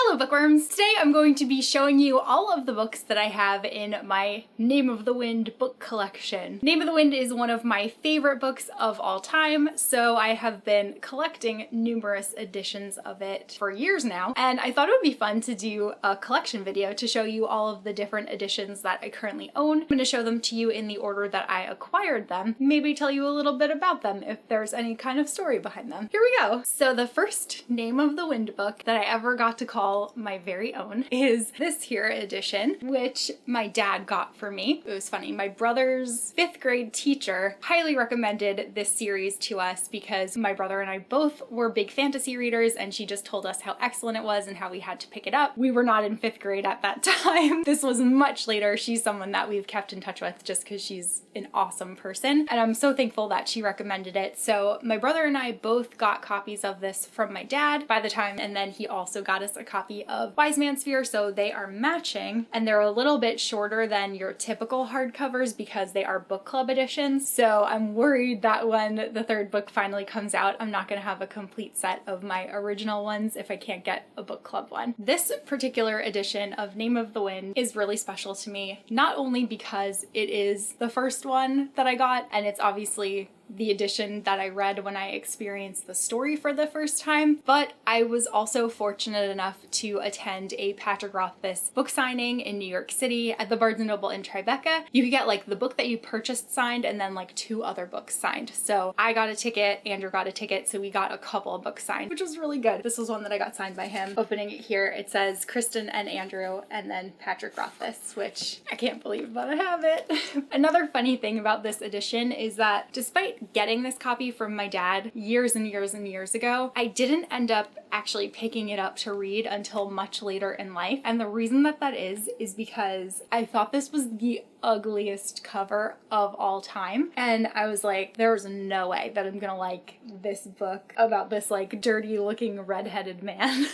Hello bookworms! Today I'm going to be showing you all of the books that I have in my Name of the Wind book collection. Name of the Wind is one of my favorite books of all time, so I have been collecting numerous editions of it for years now, and I thought it would be fun to do a collection video to show you all of the different editions that I currently own. I'm going to show them to you in the order that I acquired them, maybe tell you a little bit about them if there's any kind of story behind them. Here we go! So the first Name of the Wind book that I ever got to call my very own is this here edition, which my dad got for me. It was funny, my brother's 5th grade teacher highly recommended this series to us because my brother and I both were big fantasy readers, and she just told us how excellent it was and how we had to pick it up. We were not in 5th grade at that time. This was much later. She's someone that we've kept in touch with just because she's an awesome person, and I'm so thankful that she recommended it. So my brother and I both got copies of this from my dad by the time, and then he also got us a copy of Wise Man's Fear, so they are matching, and they're a little bit shorter than your typical hardcovers because they are book club editions. So I'm worried that when the 3rd book finally comes out, I'm not going to have a complete set of my original ones if I can't get a book club one. This particular edition of Name of the Wind is really special to me, not only because it is the first one that I got, and it's obviously the edition that I read when I experienced the story for the first time, but I was also fortunate enough to attend a Patrick Rothfuss book signing in New York City at the Barnes & Noble in Tribeca. You could get like the book that you purchased signed and then like 2 other books signed. So I got a ticket, Andrew got a ticket, so we got a couple of books signed, which was really good. This was one that I got signed by him. Opening it here, it says Kristen and Andrew and then Patrick Rothfuss, which I can't believe that I have it. Another funny thing about this edition is that despite getting this copy from my dad years and years and years ago, I didn't end up actually picking it up to read until much later in life. And the reason that that is because I thought this was the ugliest cover of all time. And I was like, there's no way that I'm gonna like this book about this like dirty looking redheaded man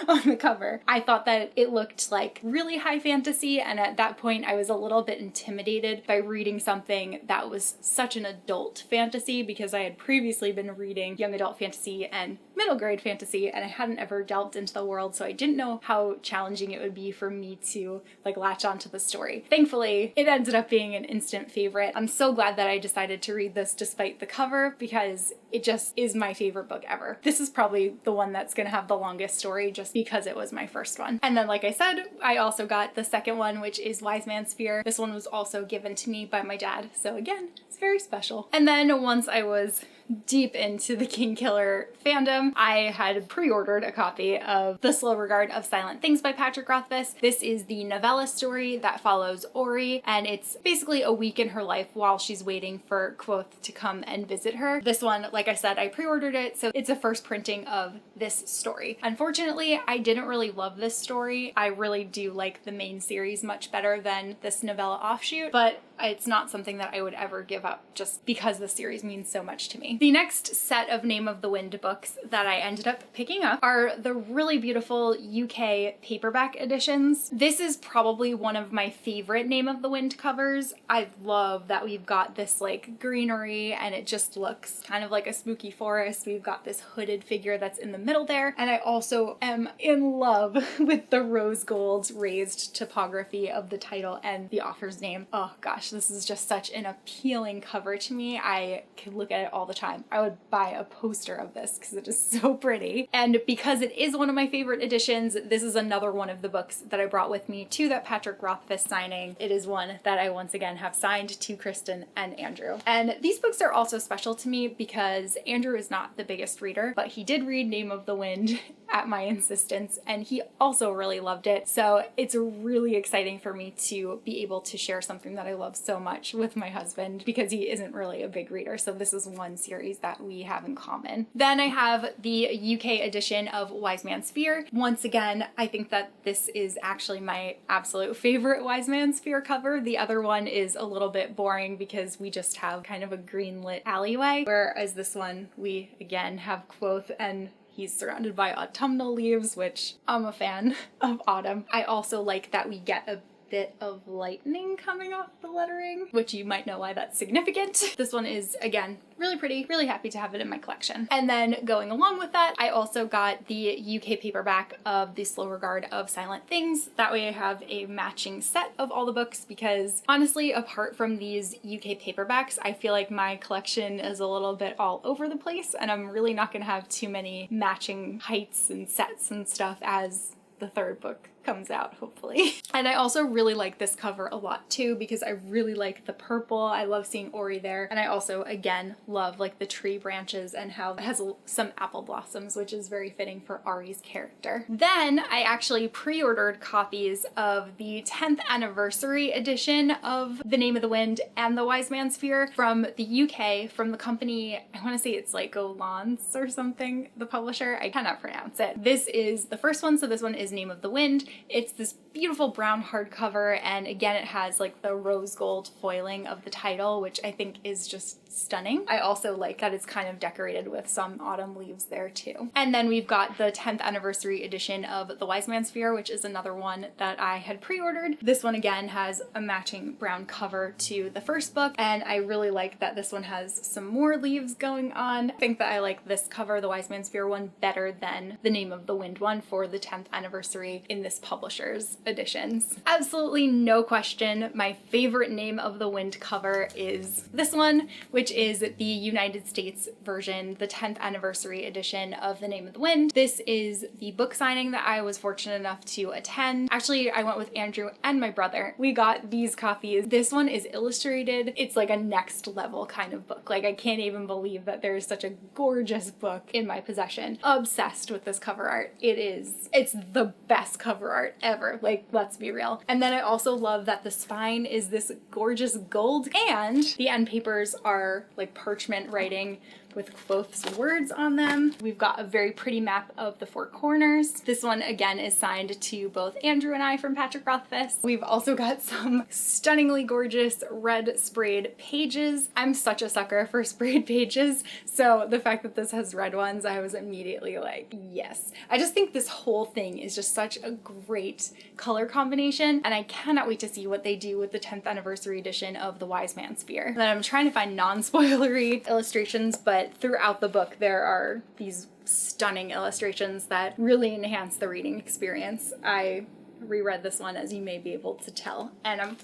on the cover. I thought that it looked like really high fantasy, and at that point I was a little bit intimidated by reading something that was such an adult fantasy because I had previously been reading young adult fantasy and middle grade fantasy, and I hadn't ever delved into the world, so I didn't know how challenging it would be for me to like latch onto the story. Thankfully, it ended up being an instant favorite. I'm so glad that I decided to read this despite the cover because it just is my favorite book ever. This is probably the one that's gonna have the longest story just because it was my first one. And then like I said, I also got the second one, which is Wise Man's Fear. This one was also given to me by my dad, so again, it's very special. And then once I was deep into the Kingkiller fandom, I had pre-ordered a copy of The Slow Regard of Silent Things by Patrick Rothfuss. This is the novella story that follows Ori, and it's basically a week in her life while she's waiting for Kvothe to come and visit her. This one, like I said, I pre-ordered it, so it's a first printing of this story. Unfortunately, I didn't really love this story. I really do like the main series much better than this novella offshoot, but it's not something that I would ever give up just because the series means so much to me. The next set of Name of the Wind books that I ended up picking up are the really beautiful UK paperback editions. This is probably one of my favorite Name of the Wind covers. I love that we've got this like greenery and it just looks kind of like a spooky forest. We've got this hooded figure that's in the middle there, and I also am in love with the rose gold raised typography of the title and the author's name. Oh gosh, this is just such an appealing cover to me. I could look at it all the time. I would buy a poster of this because it is so pretty. And because it is one of my favorite editions, this is another one of the books that I brought with me to that Patrick Rothfuss signing. It is one that I once again have signed to Kristen and Andrew. And these books are also special to me because Andrew is not the biggest reader, but he did read Name of the Wind at my insistence, and he also really loved it. So it's really exciting for me to be able to share something that I love so much with my husband because he isn't really a big reader. So this is one series that we have in common. Then I have the UK edition of Wise Man's Fear. Once again, I think that this is actually my absolute favorite Wise Man's Fear cover. The other one is a little bit boring because we just have kind of a green lit alleyway, whereas this one we again have Kvothe and he's surrounded by autumnal leaves, which I'm a fan of autumn. I also like that we get a bit of lightning coming off the lettering, which you might know why that's significant. This one is, again, really pretty, really happy to have it in my collection. And then going along with that, I also got the UK paperback of The Slow Regard of Silent Things. That way I have a matching set of all the books, because honestly, apart from these UK paperbacks, I feel like my collection is a little bit all over the place, and I'm really not gonna have too many matching heights and sets and stuff as the third book comes out, hopefully. And I also really like this cover a lot too, because I really like the purple. I love seeing Ori there. And I also, again, love like the tree branches and how it has some apple blossoms, which is very fitting for Ari's character. Then I actually pre-ordered copies of the 10th anniversary edition of The Name of the Wind and The Wise Man's Fear from the UK, from the company, I want to say it's like Golance or something, the publisher. I cannot pronounce it. This is the first one, so this one is Name of the Wind. It's this beautiful brown hardcover, and again it has like the rose gold foiling of the title, which I think is just stunning. I also like that it's kind of decorated with some autumn leaves there too. And then we've got the 10th anniversary edition of The Wise Man's Fear, which is another one that I had pre-ordered. This one again has a matching brown cover to the first book, and I really like that this one has some more leaves going on. I think that I like this cover, the Wise Man's Fear one, better than the Name of the Wind one for the 10th anniversary in this publisher's editions. Absolutely no question, my favorite Name of the Wind cover is this one, which is the United States version, the 10th anniversary edition of The Name of the Wind. This is the book signing that I was fortunate enough to attend. Actually, I went with Andrew and my brother. We got these copies. This one is illustrated. It's like a next level kind of book. Like, I can't even believe that there's such a gorgeous book in my possession. Obsessed with this cover art. It's the best cover art ever. Like, let's be real. And then I also love that the spine is this gorgeous gold, and the end papers are like parchment writing with Quoth's words on them. We've got a very pretty map of the four corners. This one again is signed to both Andrew and I from Patrick Rothfuss. We've also got some stunningly gorgeous red sprayed pages. I'm such a sucker for sprayed pages, so the fact that this has red ones, I was immediately like, yes. I just think this whole thing is just such a great color combination, and I cannot wait to see what they do with the 10th anniversary edition of The Wise Man's Fear. Then I'm trying to find non-spoilery illustrations, but throughout the book there are these stunning illustrations that really enhance the reading experience. I reread this one, as you may be able to tell, and I'm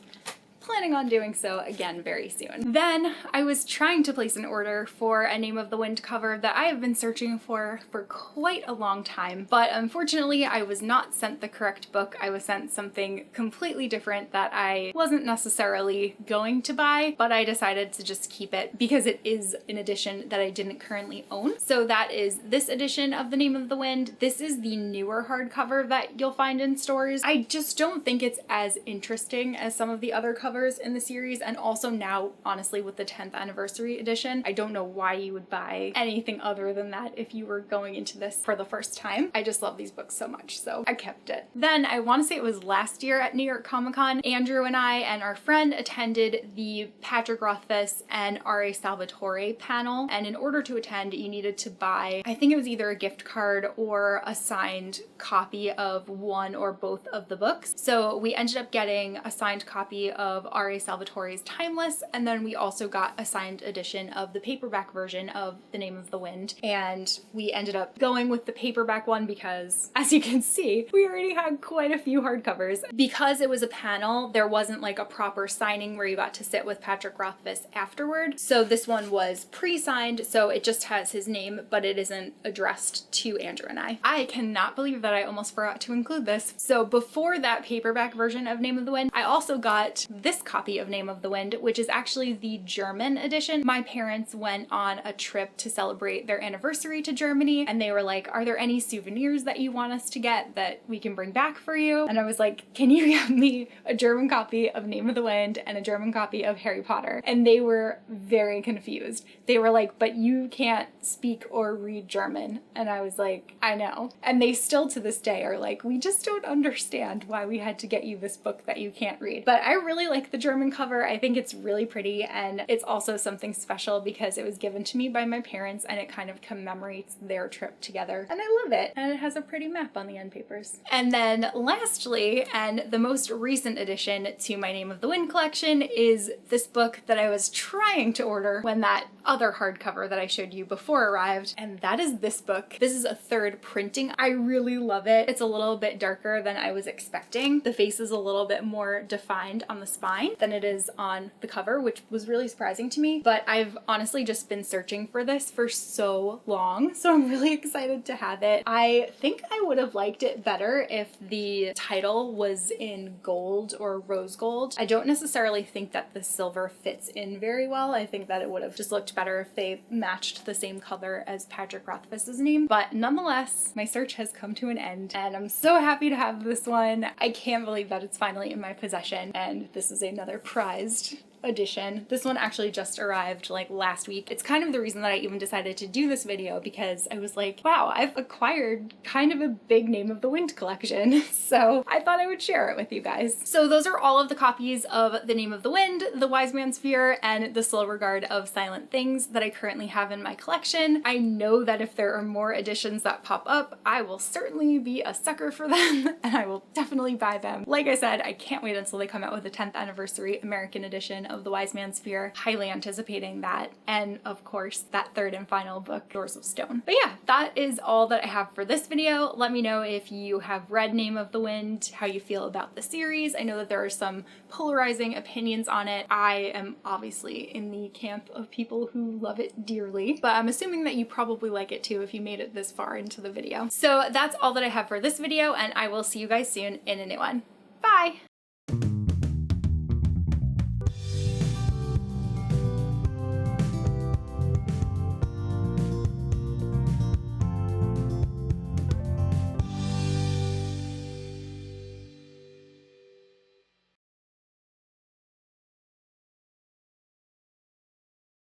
planning on doing so again very soon. Then I was trying to place an order for a Name of the Wind cover that I have been searching for quite a long time, but unfortunately I was not sent the correct book. I was sent something completely different that I wasn't necessarily going to buy, but I decided to just keep it because it is an edition that I didn't currently own. So that is this edition of The Name of the Wind. This is the newer hardcover that you'll find in stores. I just don't think it's as interesting as some of the other covers in the series, and also now, honestly, with the 10th anniversary edition, I don't know why you would buy anything other than that if you were going into this for the first time. I just love these books so much, so I kept it. Then I want to say it was last year at New York Comic Con, Andrew and I and our friend attended the Patrick Rothfuss and R.A. Salvatore panel, and in order to attend you needed to buy, I think it was either a gift card or a signed copy of one or both of the books. So we ended up getting a signed copy of R.A. Salvatore's Timeless, and then we also got a signed edition of the paperback version of The Name of the Wind, and we ended up going with the paperback one because, as you can see, we already had quite a few hardcovers. Because it was a panel, there wasn't like a proper signing where you got to sit with Patrick Rothfuss afterward, so this one was pre-signed, so it just has his name, but it isn't addressed to Andrew and I. I cannot believe that I almost forgot to include this. So before that paperback version of Name of the Wind, I also got this copy of Name of the Wind, which is actually the German edition. My parents went on a trip to celebrate their anniversary to Germany, and they were like, are there any souvenirs that you want us to get that we can bring back for you? And I was like, can you get me a German copy of Name of the Wind and a German copy of Harry Potter? And they were very confused. They were like, but you can't speak or read German. And I was like, I know. And they still to this day are like, we just don't understand why we had to get you this book that you can't read. But I really like like the German cover. I think it's really pretty, and it's also something special because it was given to me by my parents and it kind of commemorates their trip together. And I love it. And it has a pretty map on the end papers. And then lastly, and the most recent addition to my Name of the Wind collection, is this book that I was trying to order when that other hardcover that I showed you before arrived, and that is this book. This is a third printing. I really love it. It's a little bit darker than I was expecting. The face is a little bit more defined on the spine than it is on the cover, which was really surprising to me, but I've honestly just been searching for this for so long, so I'm really excited to have it. I think I would have liked it better if the title was in gold or rose gold. I don't necessarily think that the silver fits in very well. I think that it would have just looked better if they matched the same color as Patrick Rothfuss's name, but nonetheless, my search has come to an end and I'm so happy to have this one. I can't believe that it's finally in my possession, and this is another prized edition. This one actually just arrived like last week. It's kind of the reason that I even decided to do this video, because I was like, wow, I've acquired kind of a big Name of the Wind collection. So I thought I would share it with you guys. So those are all of the copies of The Name of the Wind, The Wise Man's Fear, and The Slow Regard of Silent Things that I currently have in my collection. I know that if there are more editions that pop up, I will certainly be a sucker for them and I will definitely buy them. Like I said, I can't wait until they come out with the 10th anniversary American edition of The Wise Man's Fear. Highly anticipating that. And of course, that third and final book, Doors of Stone. But yeah, that is all that I have for this video. Let me know if you have read Name of the Wind, how you feel about the series. I know that there are some polarizing opinions on it. I am obviously in the camp of people who love it dearly, but I'm assuming that you probably like it too if you made it this far into the video. So that's all that I have for this video, and I will see you guys soon in a new one. Bye!